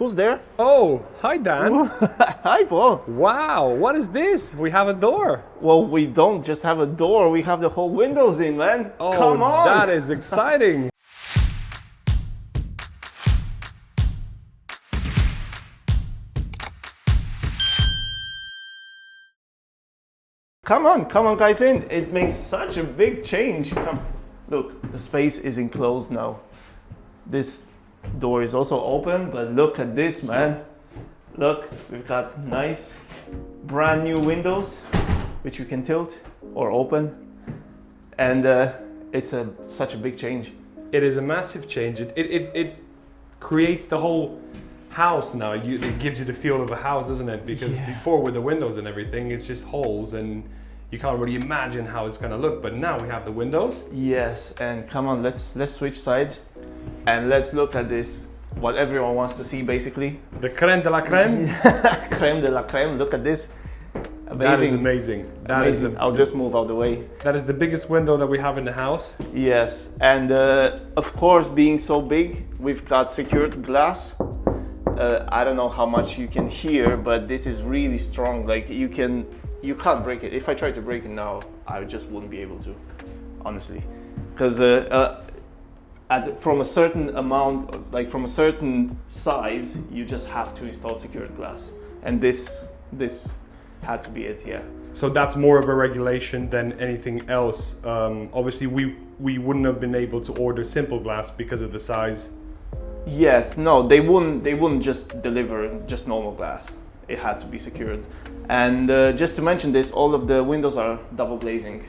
Who's there? Oh, hi Dan. Hi, Paul. Wow, what is this? We have a door. Well, we don't just have a door, we have the whole windows in, man. Oh, Come on. that is exciting. Come on guys in. It makes such a big change. Come. Look, the space is enclosed now. This door is also open, but look at this, man. Look, we've got nice brand new windows, which you can tilt or open. And it's such a big change. It is a massive change. It creates the whole house now. It gives you the feel of a house, doesn't it? Because before with the windows and everything, it's just holes and you can't really imagine how it's gonna look. But now we have the windows. Yes, and come on, let's switch sides and let's look at this. What everyone wants to see, basically. The crème de la crème. Crème de la crème. Look at this. Amazing. That is amazing. That Amazing. I'll just move out the way. That is the biggest window that we have in the house. Yes, and of course, being so big, we've got secured glass. I don't know how much you can hear, but this is really strong. Like you can't break it. If I try to break it now, I just wouldn't be able to, honestly, because from a certain amount, like from a certain size, you just have to install secured glass, and this had to be it. Yeah. So that's more of a regulation than anything else. Obviously, we wouldn't have been able to order simple glass because of the size. Yes, no, they wouldn't just deliver just normal glass. It had to be secured. And just to mention this, all of the windows are double glazing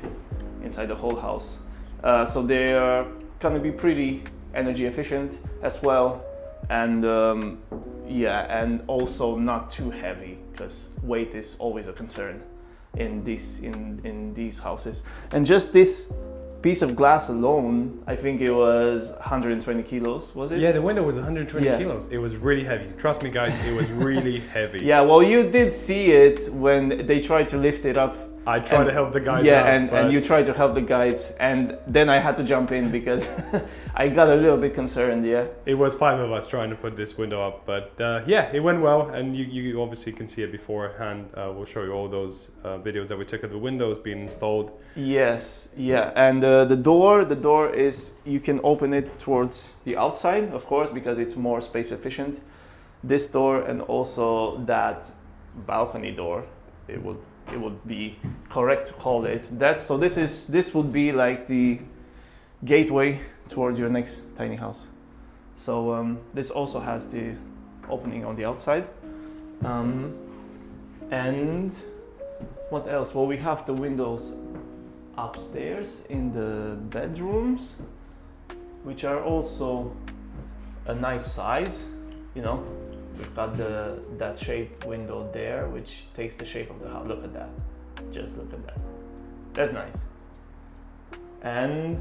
inside the whole house. So they are gonna be pretty energy efficient as well. And and also not too heavy, because weight is always a concern in these houses. And just this piece of glass alone, I think it was 120 kilos, was it? Yeah, the window was 120 kilos. It was really heavy. Trust me, guys, it was really heavy. Yeah, well, you did see it when they tried to lift it up. I tried to help the guys out. Yeah, and you tried to help the guys, and then I had to jump in because I got a little bit concerned, yeah. It was 5 of us trying to put this window up, but yeah, it went well, and you obviously can see it beforehand. We'll show you all those videos that we took of the windows being installed. Yes, yeah, and the door is, you can open it towards the outside, of course, because it's more space efficient. This door and also that balcony door, it would be correct to call it that. So this would be like the gateway towards your next tiny house. So this also has the opening on the outside. And what else? Well, we have the windows upstairs in the bedrooms, which are also a nice size, you know. We've got that shaped window there, which takes the shape of the house. Look at that. Just look at that. That's nice. And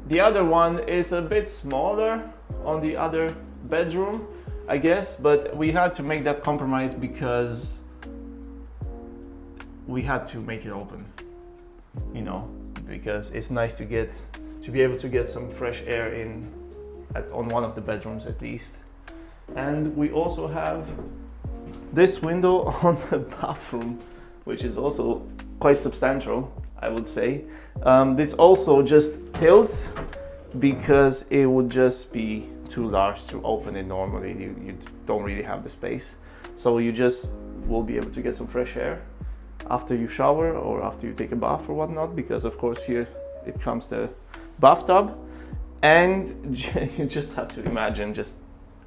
the other one is a bit smaller on the other bedroom, I guess, but we had to make that compromise because we had to make it open, you know, because it's nice to be able to get some fresh air in on one of the bedrooms at least. And we also have this window on the bathroom, which is also quite substantial, I would say. This also just tilts because it would just be too large to open it normally. You don't really have the space. So you just will be able to get some fresh air after you shower or after you take a bath or whatnot, because of course here it comes the bathtub, and you just have to imagine just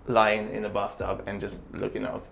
lying in a bathtub and just looking out.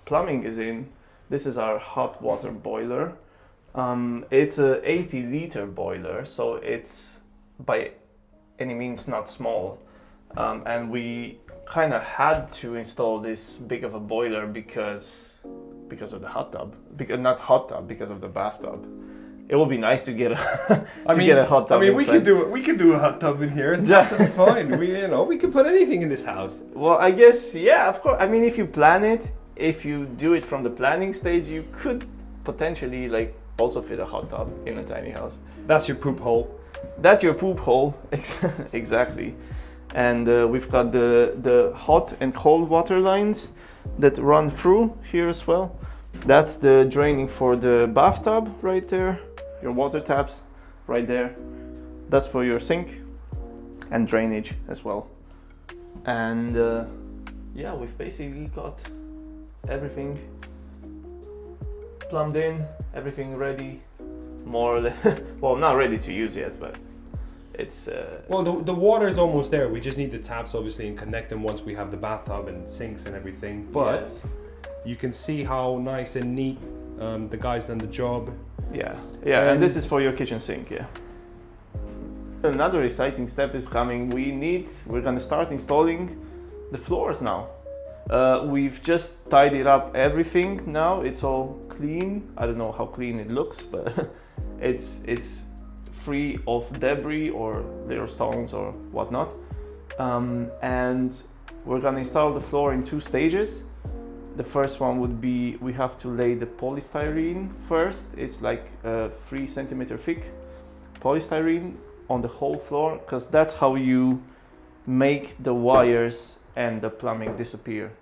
plumbing is in, this is our hot water boiler. It's a 80-liter boiler, so it's by any means not small. And we kind of had to install this big of a boiler because of the hot tub. Not hot tub, because of the bathtub. It would be nice to get a get a hot tub. I mean, inside. we could do a hot tub in here. It's absolutely fine. We could put anything in this house. Well, I guess, yeah, of course. I mean, if you plan it, if you do it from the planning stage, you could potentially like also fit a hot tub in a tiny house. That's your poop hole. That's your poop hole, exactly. And we've got the hot and cold water lines that run through here as well. That's the draining for the bathtub right there. Your water taps right there. That's for your sink and drainage as well. And yeah, we've basically got everything plumbed in, everything ready, more or less. Well, not ready to use yet, but it's well, the water is almost there. We just need the taps obviously and connect them once we have the bathtub and sinks and everything. But yes. You can see how nice and neat the guys done the job. Yeah, and this is for your kitchen sink, yeah. Another exciting step is coming. We're gonna start installing the floors now. We've just tidied up everything now. It's all clean. I don't know how clean it looks, but it's free of debris or little stones or whatnot. And we're gonna install the floor in 2 stages. The first one would be, we have to lay the polystyrene first. It's like a 3 centimeter thick polystyrene on the whole floor, because that's how you make the wires and the plumbing disappear.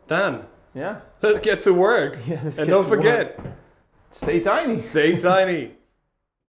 Dan, Yeah. let's get to work. Yeah, and don't forget, stay tiny. stay tiny.